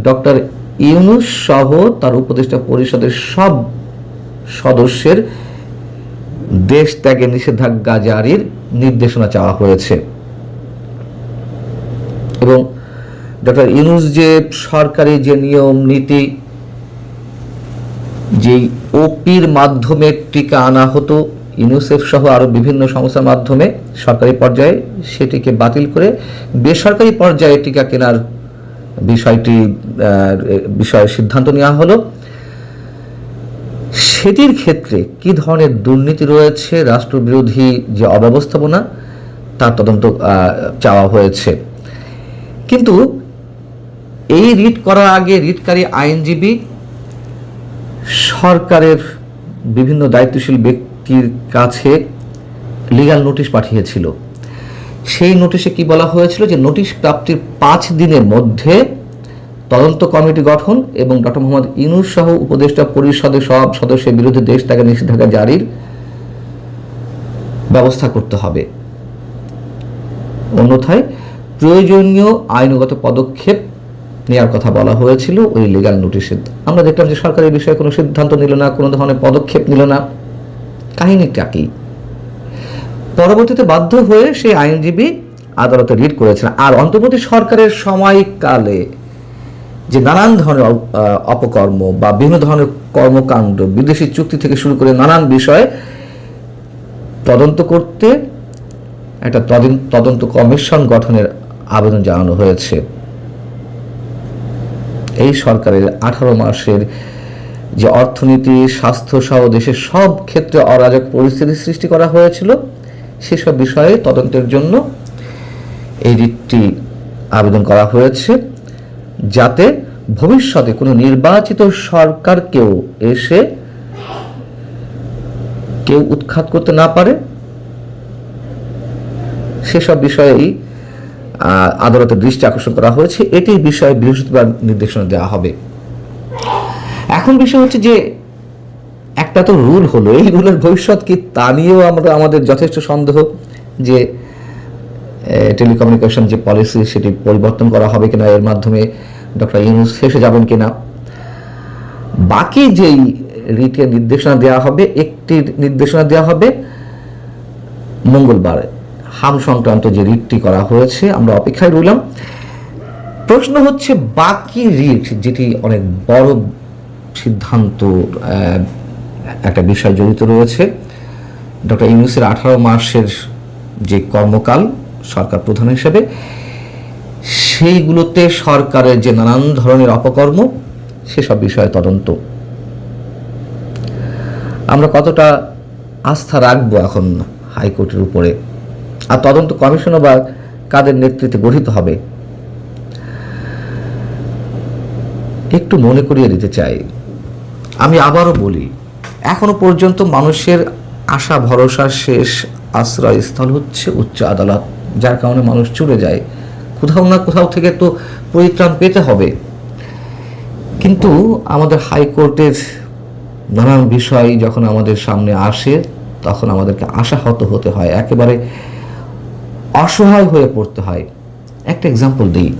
Doctor Yunus সহ তার উপদেষ্টা পরিষদের সব সদস্যের দেশ ত্যাগে নিষেধাজ্ঞা জারির নির্দেশনা চাওয়া হয়েছে। এবং ডক্টর ইউনূস যে সরকারি যে নিয়ম নীতি, যেই ওপির মাধ্যমে টিকা আনা হতো ইউনিসেফ সহ আরও বিভিন্ন সংস্থার মাধ্যমে সরকারি পর্যায়ে, সেটিকে বাতিল করে বেসরকারি পর্যায়ে টিকা কেনার বিষয়ে সিদ্ধান্ত নেওয়া হলো। সেটির ক্ষেত্রে কি ধরনের দুর্নীতি রয়েছে, রাষ্ট্রবিরোধী যে অব্যবস্থাপনা, তার তদন্ত চাওয়া হয়েছে। কিন্তু এই রিট করার আগে রিটকারী আইনজীবী সরকারের বিভিন্ন দায়িত্বশীল ব্যক্তির কাছে লিগ্যাল নোটিশ পাঠিয়েছিল। সেই নোটিশে কি বলা হয়েছিল যে নোটিশ প্রাপ্তির 5 দিনের মধ্যে তদন্ত কমিটি গঠন এবং ডক্টর মোহাম্মদ ইউনূস সহ উপদেষ্টা পরিষদের সব সদস্যের বিরুদ্ধে দেশ ত্যাগে নিষেধাজ্ঞা জারির ব্যবস্থা করতে হবে, অন্যথায় প্রয়োজনীয় আইনগত পদক্ষেপ নেওয়ার কথা বলা হয়েছিল ওই লিগ্যাল নোটিশে। আমরা দেখলাম যে সরকার এই বিষয়ে কোনো সিদ্ধান্ত নিল না, কোনো ধরনের পদক্ষেপ নিল না। কাহিনীটা কি? পরবর্তীতে বাধ্য হয়ে সেই আইনজীবী আদালতে রিট করেছেন। আর অন্তর্বর্তী সরকারের সময়কালে যে নানান ধরনের অপকর্ম বা বিভিন্ন ধরনের কর্মকাণ্ড, বিদেশি চুক্তি থেকে শুরু করে নানান বিষয়ে তদন্ত করতে একটা তদন্ত কমিশন গঠনের আবেদন জানানো হয়েছে। এই সরকারের 18 মাসের যে অর্থনীতি, স্বাস্থ্য সহ দেশের সব ক্ষেত্রে অরাজক পরিস্থিতি সৃষ্টি করা হয়েছিল, সেসব বিষয়ে তদন্তের জন্য এই রিটটি আবেদন করা হয়েছে, যাতে ভবিষ্যতে কোনো নির্বাচিত সরকারকেও এসে কেউ উৎখাত করতে না পারে, সেসব বিষয়েই আদালতের দৃষ্টি আকর্ষণ করা হয়েছে। এটি বিষয়ে বৃহস্পতিবার নির্দেশনা দেওয়া হবে। এখন বিষয় হচ্ছে যে একটা তো রুল হলো, এই রুলের ভবিষ্যৎ কি তা নিয়েও আমাদের যথেষ্ট সন্দেহ যে টেলিকমিউনিকেশন যে পলিসি সেটি পরিবর্তন করা হবে কিনা, এর মাধ্যমে ডক্টর ইউনূস ফেঁসে যাবেন কিনা। বাকি যেই রিটের নির্দেশনা দেওয়া হবে, একটি নির্দেশনা দেওয়া হবে মঙ্গলবার, হাম সংক্রান্ত যে রিটটি করা হয়েছে। আমরা অপেক্ষায় রইলাম। প্রশ্ন হচ্ছে বাকি রিট, যেটি অনেক বড় সিদ্ধান্ত, একটা বিষয় জড়িত রয়েছে, ডক্টর ইউনূসের 18 মাসের যে কর্মকাল সরকার প্রধান হিসেবে, সেইগুলোতে সরকারের যে নানান ধরনের অপকর্ম, সেসব বিষয়ে তদন্ত। আমরা কতটা আস্থা রাখবো এখন হাইকোর্টের উপরে? আর তদন্ত কমিশন বা কাদের নেতৃত্বে গঠিত হবে? একটু মনে করিয়ে দিতে চাই, আমি আবারও বলি, এখনো পর্যন্ত মানুষের আশা ভরসার শেষ আশ্রয়স্থল হচ্ছে উচ্চ আদালত, যার কারণে মানুষ চলে যায়। কোথাও না কোথাও থেকে তো পরিত্রাণ পেতে হবে। কিন্তু আমাদের হাইকোর্টের নানান বিষয় যখন আমাদের সামনে আসে, তখন আমাদেরকে আশাহত হতে হয়, একেবারে অসহায় হয়ে পড়তে হয়। একটা এক্সাম্পল দিই,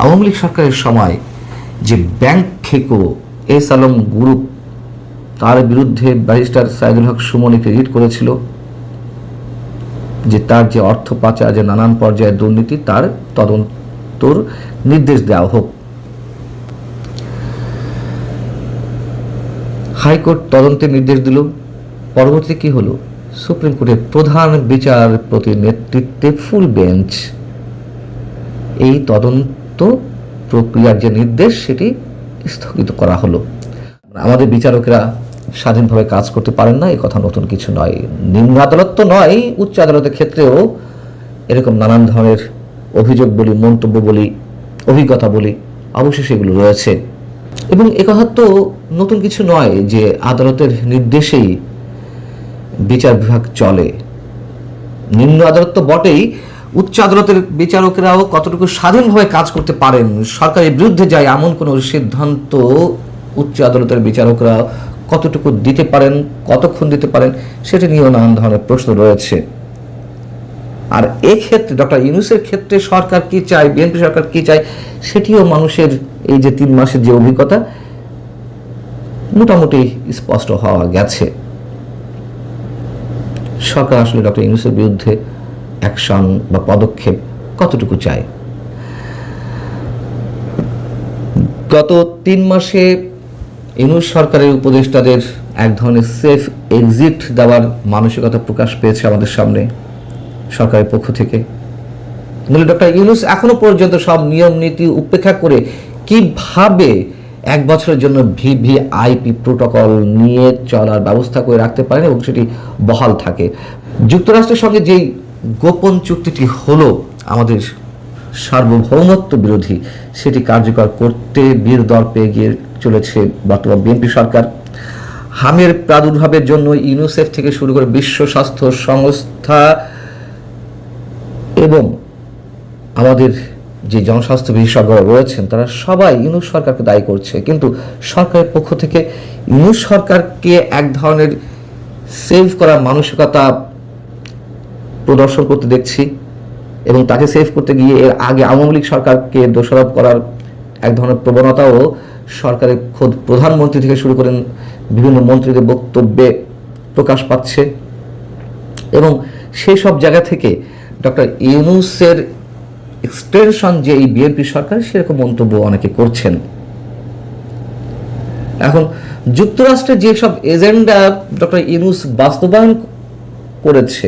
আওয়ামী লীগ সরকারের সময় যে ব্যাংক খেকো এস আলম গ্রুপ, তার বিরুদ্ধে ব্যারিস্টার সাইদুল হক সুমন একটি রিট করেছিল যে তার যে অর্থ পাচার, যে নানান পর্যায়ে দুর্নীতি, তার তদন্তর নির্দেশ দেওয়া হোক। হাইকোর্ট তদন্তের নির্দেশ দিল। পরবর্তীতে কি হলো? সুপ্রিম কোর্টের প্রধান বিচারপতির নেতৃত্বে ফুল বেঞ্চ এই তদন্ত প্রক্রিয়ার যে নির্দেশ, সেটি স্থগিত করা হলো। আমাদের বিচারকেরা স্বাধীনভাবে কাজ করতে পারেন না, এই কথা নতুন কিছু নয়। নিম্ন আদালত তো নয়, উচ্চ আদালতের ক্ষেত্রেও এরকম নানান ধরনের অভিযোগ বলি, মন্তব্য বলি, অভিজ্ঞতা বলি, অবশ্যই সেগুলো রয়েছে। এবং একথা তো নতুন কিছু নয় যে আদালতের নির্দেশেই বিচার বিভাগ চলে। নিম্ন আদালত তো বটেই, উচ্চ আদালতের বিচারকেরাও কতটুকু স্বাধীনভাবে কাজ করতে পারেন, সরকারের বিরুদ্ধে যায় এমন কোনো সিদ্ধান্ত উচ্চ আদালতের বিচারকরা কতটুকু দিতে পারেন, কতক্ষণ দিতে পারেন, সেটা নিয়েও নানান ধরনের প্রশ্ন রয়েছে। আর এক্ষেত্রে ডক্টর ইউনূসের ক্ষেত্রে সরকার কি চায়, বিএনপি সরকার কি চায়, সেটিও মানুষের এই যে 3 মাসের যে অভিজ্ঞতা মোটামুটি স্পষ্ট হওয়া গেছে। সরকার আসলে ডক্টর ইউনূসের বিরুদ্ধে অ্যাকশন বা পদক্ষেপ কতটুকু চায়। গত 3 মাসে ইউনূস সরকারের উপদেষ্টাদের এক ধরনের সেফ এক্সিট দেওয়ার মানসিকতা প্রকাশ পেয়েছে আমাদের সামনে সরকারের পক্ষ থেকে। ডক্টর ইউনূস এখনো পর্যন্ত সব নিয়ম নীতি উপেক্ষা করে কিভাবে 1 বছরের জন্য ভিভিআইপি প্রোটোকল নিয়ে চলার ব্যবস্থা করে রাখতে পারেন এবং সেটি বহাল থাকে। যুক্তরাষ্ট্রের সঙ্গে যেই গোপন চুক্তিটি হলো আমাদের সার্বভৌমত্ব বিরোধী, সেটি কার্যকর করতে বীর দর্পে এগিয়ে চলেছে বর্তমান বিএনপি সরকার। হামের প্রাদুর্ভাবের জন্য ইউনিসেফ থেকে শুরু করে বিশ্ব স্বাস্থ্য সংস্থা এবং আমাদের যে জনস্বাস্থ্য বিশেষজ্ঞরা রয়েছেন তারা সবাই ইউনূস সরকারকে দায়ী করছে, কিন্তু সরকারের পক্ষ থেকে ইউনূস সরকারকে এক ধরনের সেভ করার মানসিকতা প্রদর্শন করতে দেখছি এবং তাকে সেভ করতে গিয়ে এর আগে আওয়ামী লীগ সরকারকে দোষারোপ করার এক ধরনের প্রবণতাও সরকারের খোদ প্রধানমন্ত্রী থেকে শুরু করেন বিভিন্ন মন্ত্রীদের বক্তব্যে প্রকাশ পাচ্ছে। এবং সেই সব জায়গা থেকে ডক্টর ইউনূসের এক্সটেনশন যে এই বিএনপি সরকার, সেরকম মন্তব্য অনেকে করছেন। এখন যুক্তরাষ্ট্রের যেসব এজেন্ডা ডক্টর ইউনূস বাস্তবায়ন করেছে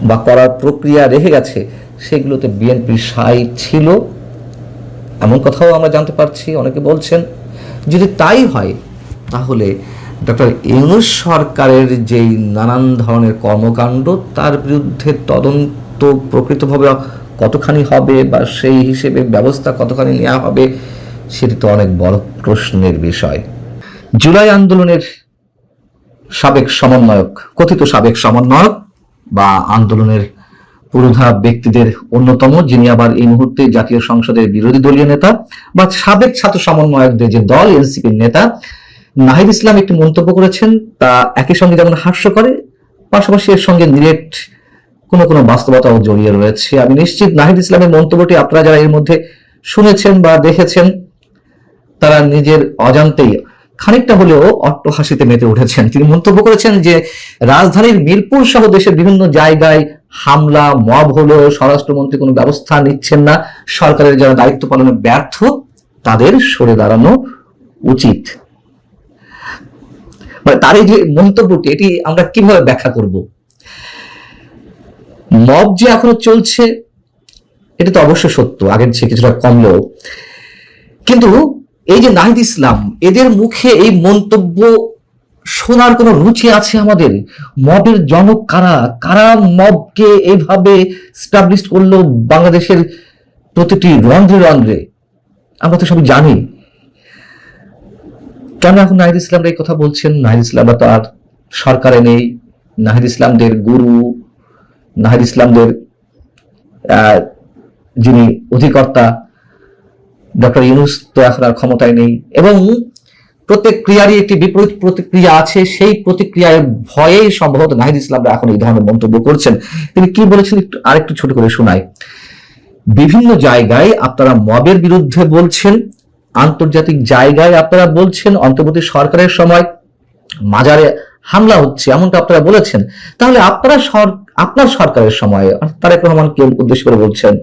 বা করার প্রক্রিয়া রেখে গেছে, সেগুলোতে বিএনপির সাই ছিল এমন কথাও আমরা জানতে পারছি। অনেকে বলছেন যদি তাই হয় তাহলে ডক্টর ইউনূস সরকারের যেই নানান ধরনের কর্মকাণ্ড তার বিরুদ্ধে তদন্ত প্রকৃতভাবে কতখানি হবে বা সেই হিসেবে ব্যবস্থা কতখানি নেওয়া হবে, সেটি তো অনেক বড় প্রশ্নের বিষয়। জুলাই আন্দোলনের সাবেক সমন্বয়ক, কথিত সাবেক সমন্বয়ক বা আন্দোলনের পুরোধা ব্যক্তিদের অন্যতম, যিনি আবার এই মুহূর্তে জাতীয় সংসদের বিরোধী দলীয় নেতা বা সাবেক ছাত্র সমন্বয়কদের যে দল এনসিপির নেতা নাহিদ ইসলাম একটি মন্তব্য করেছেন, তা একই সঙ্গে যেমন হাস্য করে, পাশাপাশি এর সঙ্গে ডিরেক্ট কোনো কোনো বাস্তবতাও জড়িয়ে রয়েছে। আমি নিশ্চিত নাহিদ ইসলামের মন্তব্যটি আপনারা যারা এর মধ্যে শুনেছেন বা দেখেছেন তারা নিজের অজান্তেই খানিকটা হলেও অট্টহাসিতে মেতে উঠেছেন। তিনি মন্তব্য করেছেন যে রাজধানীর মিরপুর সহ দেশের বিভিন্ন জায়গায় হামলা মব হলো, স্বরাষ্ট্রমন্ত্রী কোনো ব্যবস্থা নিচ্ছেন না, সরকারের যারা দায়িত্ব পালনে ব্যর্থ তাদের সরে দাঁড়ানো উচিত। মানে তার এই যে মন্তব্যটি, এটি আমরা কিভাবে ব্যাখ্যা করব? মব যে এখনো চলছে এটা তো অবশ্য সত্য, আগের চেয়ে কিছুটা কমলেও, কিন্তু এই যে নাহিদ ইসলাম, এদের মুখে এই মন্তব্য শোনার কোনো রুচি আছে আমাদের? মবের জনক কারা? কারা মবকে এইভাবে স্টাবলিশ করলো বাংলাদেশের প্রতিটি রন্ধ্রে রন্ধ্রে? আমরা তো সবই জানি। কেন এখন নাহিদ ইসলামরা এই কথা বলছেন? নাহিদ ইসলামরা তো আর সরকারে নেই। নাহিদ ইসলামদের গুরু, নাহিদ ইসলামদের যিনি অধিকর্তা ডক্টর ইউনূস তো এখন আর ক্ষমতায় নেই, এবং প্রত্যেক ক্রিয়ারই একটি বিপরীত প্রতিক্রিয়া আছে। সেই প্রতিক্রিয়ার ভয়ে সম্ভবত নাহিদ ইসলামরা এখন এই ধরনের মন্তব্য করছেন। তিনি কি বলেছেন আরেকটু ছোট করে শোনাই। বিভিন্ন জায়গায় আপনারা মবের বিরুদ্ধে বলছেন, আন্তর্জাতিক জায়গায় আপনারা বলছেন অন্তর্বর্তী সরকারের সময় মাজারে হামলা হচ্ছে, এমনটা আপনারা বলেছেন। তাহলে আপনার সরকারের সময় তারেক রহমানকে উদ্দেশ্য করে বলছেন,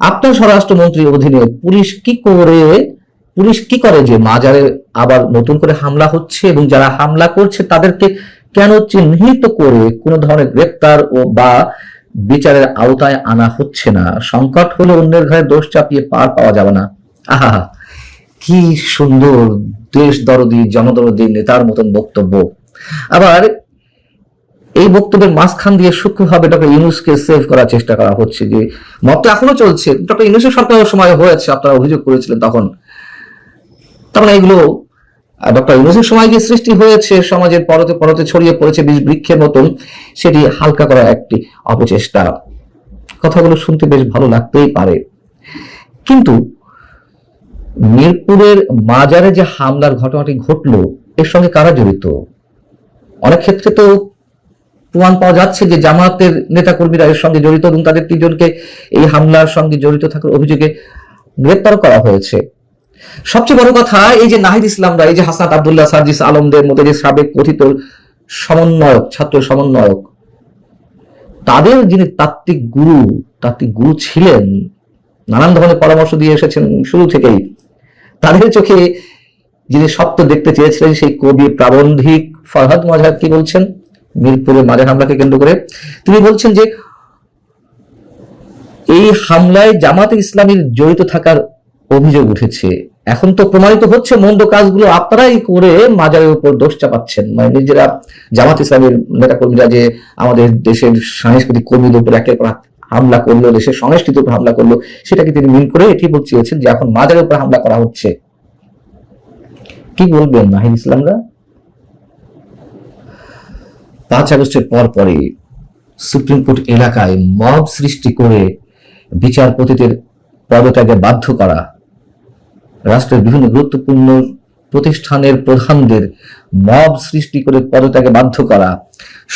আপনার স্বরাষ্ট্রমন্ত্রীর অধীনে পুলিশ কি করে যে মাজারে আবার নতুন করে হামলা হচ্ছে এবং যারা হামলা করছে তাদেরকে কেন চিহ্নিত করে কোনো ধরনের গ্রেপ্তার ও বা বিচারের আওতায় আনা হচ্ছে না? সংকট হলে অন্যের ঘরে দোষ চাপিয়ে পার পাওয়া যাবে না। আহা, কি সুন্দর দেশ দরদি জনদরদি নেতার মতন বক্তব্য। আবার এই বক্তব্যের মাঝখান দিয়ে সূক্ষ্মভাবে ডক্টর ইউনূসকে সেভ করার চেষ্টা করা হচ্ছে যে মত তো এখনো চলছে, ডক্টর ইউনূসের সরকারের সময় হয়েছে, আপনারা অভিযোগ করেছিলেন তখন। তার মানে এগুলো ডক্টর ইউনূসের সময় যে সৃষ্টি হয়েছে সমাজের পরতে পরতে ছড়িয়ে পড়েছে বিষ বৃক্ষের মতন, সেটি হালকা করার একটি অপচেষ্টা। কথাগুলো শুনতে বেশ ভালো লাগতেই পারে, কিন্তু মিরপুরের মাজারে যে হামলার ঘটনাটি ঘটলো এর সঙ্গে কারা জড়িত? অনেক ক্ষেত্রে তো প্রমাণ পাওয়া যাচ্ছে যে জামাতের নেতাকর্মীরা এর সঙ্গে জড়িত এবং তাদের 3 জনকে এই হামলার সঙ্গে জড়িত থাকার অভিযোগে গ্রেপ্তার করা হয়েছে। সবচেয়ে বড় কথা, এই যে নাহিদ ইসলামরা, এই যে হাসনাত আব্দুল্লাহ, সার্জিস আলমদের মধ্যে যে সাবেক কথিত সমন্বয়ক, ছাত্র সমন্বয়ক, তাদের যিনি তাত্ত্বিক গুরু ছিলেন, নানান ধরনের পরামর্শ দিয়ে এসেছেন শুরু থেকেই, তাদের চোখে যিনি সত্য দেখতে চেয়েছিলেন সেই কবি প্রাবন্ধিক ফরহাদ মজহার কি বলছেন মিরপুরে মাজার হামলাকে কেন্দ্র করে? তিনি বলছেন যে এই হামলায় জামাতে ইসলামীর জড়িত থাকার অভিযোগ উঠেছে। এখন তো প্রমাণিত হচ্ছে মন্দ কাজগুলো আপনারাই করে মাজারের উপর দোষ চাপাচ্ছেন। মানে নিজেরা জামাত ইসলামের নেতাকর্মীরা যে আমাদের দেশের সাংস্কৃতিক কর্মীদের উপর একের পর হামলা করলো, দেশের সংস্কৃতির উপর হামলা করলো, সেটাকে তিনি মিন করে এটি বলতে চেয়েছেন যে এখন মাজারের উপর হামলা করা হচ্ছে। কি বলবেন নাহিদ ইসলামরা? 5 আগস্টের পরে সুপ্রিম কোর্ট এলাকায় মব সৃষ্টি করে বিচারপতিদের পদত্যাগে বাধ্য করা, রাষ্ট্রের বিভিন্ন গুরুত্বপূর্ণ প্রতিষ্ঠানের প্রধানদের মব সৃষ্টি করে পদত্যাগে বাধ্য করা,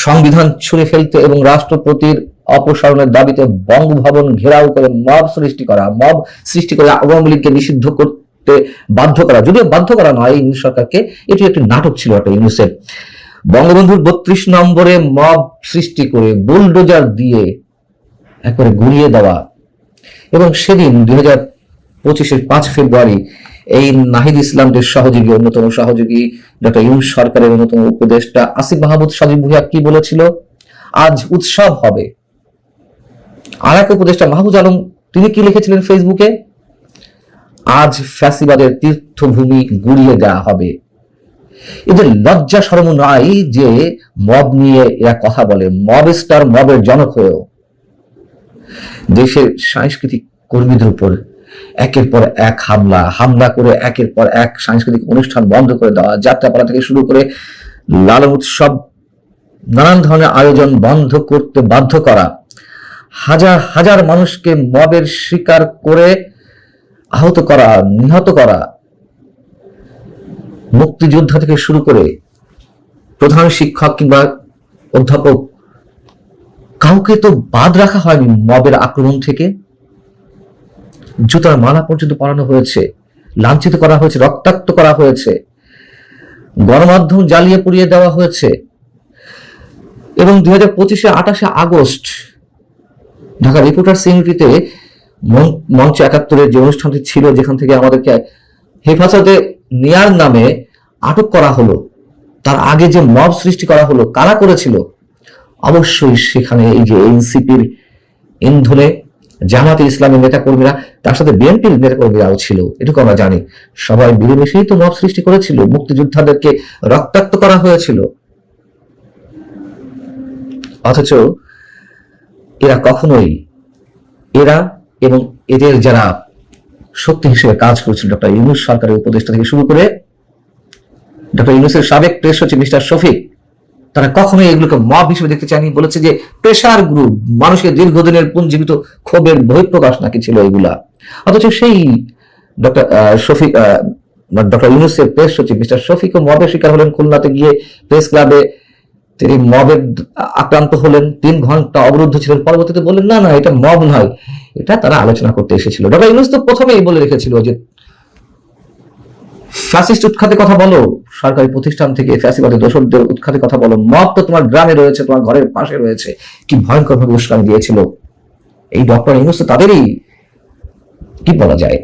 সংবিধান ছুঁড়ে ফেলতে এবং রাষ্ট্রপতির অপসারণের দাবিতে বঙ্গভবন ঘেরাও করে মব সৃষ্টি করে আওয়ামী লীগকে নিষিদ্ধ করতে বাধ্য করা, যদিও বাধ্য করা নয় ইউনূস সরকারকে, এটি একটি নাটক ছিল একটা ইউনূসের। বঙ্গবন্ধুর 32 নম্বরে মব সৃষ্টি করে বুলডোজার দিয়ে একবারে গুড়িয়ে দেওয়া, এবং সেদিন 2025-এর 5 ফেব্রুয়ারি এই নাহিদ ইসলামদের অন্যতম সহযোগী ডক্টর ইউনূস সরকারের অন্যতম উপদেষ্টা আসিফ মাহমুদ সজীব ভুঁইয়া কি বলেছিল? আজ উৎসব হবে। আর এক উপদেষ্টা মাহফুজ আলম তিনি কি লিখেছিলেন ফেসবুকে? আজ ফ্যাসিবাদের তীর্থভূমি গুড়িয়ে দেওয়া হবে। এদের লজ্জা শরম নাই যে মব নিয়ে এরা কথা বলে, মব স্টার, মবের জনক হয়েও দেশের সাংস্কৃতিক কর্মীদের উপর একের পর এক হামলা করে একের পর এক সাংস্কৃতিক অনুষ্ঠান বন্ধ করে দেওয়া, যাত্রাপালা থেকে শুরু করে লালন উৎসব, নানান ধরনের আয়োজন বন্ধ করতে বাধ্য করা, হাজার হাজার মানুষকে মবের শিকার করে আহত করা, নিহত করা, মুক্তিযোদ্ধা থেকে শুরু করে প্রধান শিক্ষক কিংবা অধ্যাপক, কাউকে তো বাদ রাখা হয়নি মবের আক্রমণ থেকে। জুতার মালা পর্যন্ত পরানো হয়েছে, লাঞ্ছিত করা হয়েছে, রক্তাক্ত করা হয়েছে, গণমাধ্যম জ্বালিয়ে পুড়িয়ে দেওয়া হয়েছে। এবং 2025-এ 28 আগস্ট ঢাকা রিপোর্টার্স ইউনিটিতে মঞ্চ 71-এর যে অনুষ্ঠানটি ছিল, যেখান থেকে আমাদেরকে হেফাজতে নেয়ার নামে আটক করা হলো, তার আগে যে মব সৃষ্টি করা হলো, কারা করেছিল? অবশ্যই সেখানে এই যে এনসিপির ইন্ধনে জামাতে ইসলামের নেতাকর্মীরা, তার সাথে বিএনপির নেতাকর্মীরাও ছিল, এটুকু আমরা জানি। সবাই মিলেমিশেই তো মব সৃষ্টি করেছিল, মুক্তিযোদ্ধাদেরকে রক্তাক্ত করা হয়েছিল। অথচ এরা কখনোই, এরা এবং এদের যারা শক্তি হিসেবে কাজ করেছিল, ডক্টর ইউনূস সরকারের উপদেষ্টা থেকে শুরু করে ডক্টর ইউনূসের সাবেক প্রেস সচিব মিস্টার শফিক, তারা কখনোই এগুলোকে মব হিসেবে দেখতে চায়নি। বলেছে যে প্রেসার গ্রুপ, মানুষের দীর্ঘদিনের পুঞ্জীবিত ক্ষোভের বহিঃপ্রকাশ নাকি ছিল এগুলা। অথচ সেই ডক্টর ইউনূসের প্রেস সচিব মিস্টার শফিকও মবের শিকার হলেন। খুলনাতে গিয়ে প্রেস ক্লাবে তিনি মবের আক্রান্ত হলেন, 3 ঘন্টা অবরুদ্ধ ছিলেন। পরবর্তীতে বললেন না, এটা মব নয়, এটা তারা আলোচনা করতে এসেছিল। ডক্টর ইউনূস তো প্রথমেই বলে রেখেছিল যে ফ্যাসিস্ট উৎখাতে কথা বলো, সরকারি প্রতিষ্ঠান থেকে ফ্যাসিবাদী দোসরদের উৎখাতে কথা বলো, মব তো তোমার গ্রামে রয়েছে, তোমার ঘরের পাশে রয়েছে। কি ভয়ঙ্কর ভাবে উস্কানি দিয়েছিল এই ডক্টর ইউনূস। তো তাদেরই কি বলা যায়,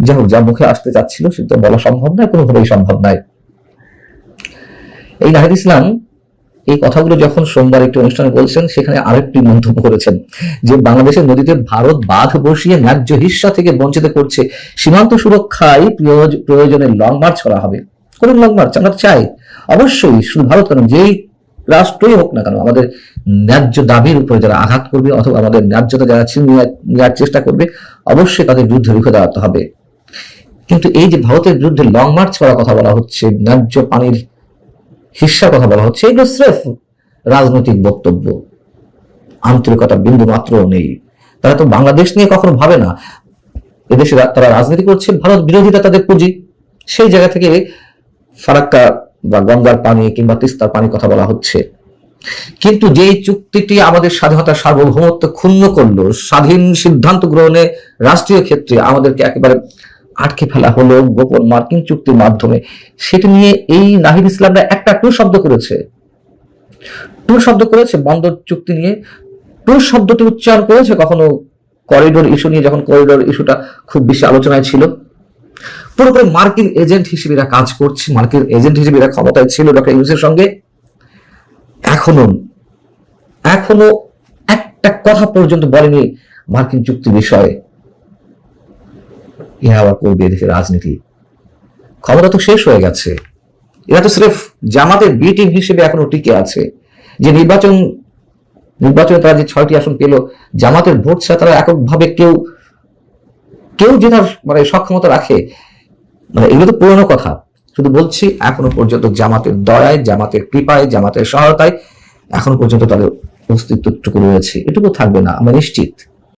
যাই হোক, যা মুখে আসতে চাচ্ছিল সেটা বলা সম্ভব নয়, কোনোভাবেই সম্ভব নয়। এই নাহিদ ইসলাম এই কথাগুলো যখন সোমবার একটি অনুষ্ঠানে বলছেন, সেখানে আরেকটি মন্তব্য করেছেন যে বাংলাদেশের নদীতে ভারত বাঁধ বসিয়ে ন্যায্য হিস্সা থেকে বঞ্চিত করছে, সীমান্ত সুরক্ষায় প্রয়োজনে লং মার্চ করা হবে। কোন লং মার্চ আমরা চাই? অবশ্যই, শুধু ভারত কেন, যেই রাষ্ট্রই হোক না কেন, আমাদের ন্যায্য দাবির উপরে যারা আঘাত করবে অথবা আমাদের ন্যায্যতা যারা ছিনিয়ে নেওয়ার চেষ্টা করবে, অবশ্যই তাদের বিরুদ্ধে রুখে দাঁড়াতে হবে। কিন্তু এই যে ভারতের বিরুদ্ধে লং মার্চ করার কথা বলা হচ্ছে, ন্যায্য পানির হিস্সার কথা বলা হচ্ছে, এগুলো স্রেফ রাজনৈতিক বক্তব্য, আন্তরিকতা বিন্দু মাত্র নেই। তারা তো বাংলাদেশ নিয়ে কখনো ভাবে না। এদেশে তারা রাজনীতি করছে, ভারত বিরোধিতা তাদের পুঁজি। সেই জায়গা থেকে ফারাক্কা বা গঙ্গার পানি কিংবা তিস্তার পানি কথা বলা হচ্ছে, কিন্তু যেই চুক্তিটি আমাদের স্বাধীনতার সার্বভৌমত্ব ক্ষুণ্ণ করলো, স্বাধীন সিদ্ধান্ত গ্রহণে রাষ্ট্রীয় ক্ষেত্রে আমাদেরকে একেবারে আটকে ফেলা হলো গোপন মার্কিন চুক্তির মাধ্যমে, সেটি নিয়ে এই নাহিদ ইসলামরা একটা টু শব্দ করেছে, বন্দর চুক্তি নিয়ে টু শব্দটি উচ্চারণ করেছে কখনো করিডোর ইস্যু নিয়ে, যখন করিডোর ইস্যুটা খুব বেশি আলোচনায় ছিল। পুরোপুরি মার্কিন এজেন্ট হিসেবে এরা কাজ করছে, মার্কিন এজেন্ট হিসেবে এরা ক্ষমতায় ছিল ডক্টর ইউনূসের সঙ্গে। এখনো একটা কথা পর্যন্ত বলেনি মার্কিন চুক্তি বিষয়ে। ইহা আবার করবে এদিকে রাজনীতি, ক্ষমতা তো শেষ হয়ে গেছে। এরা তো সিরেফ জামাতের বি টিম হিসেবে এখনো টিকে আছে। যে নির্বাচনে তারা যে 6টি আসন পেল, জামাতের ভোট ছাড়া তারা এককভাবে কেউ জেতার মানে সক্ষমতা রাখে, মানে এগুলো তো পুরনো কথা। শুধু বলছি এখনো পর্যন্ত জামাতের দয়ায়, জামাতের কৃপায়, জামাতের সহায়তায় এখনো পর্যন্ত তাদের অস্তিত্বটুকু রয়েছে, এটুকু থাকবে না আমরা নিশ্চিত।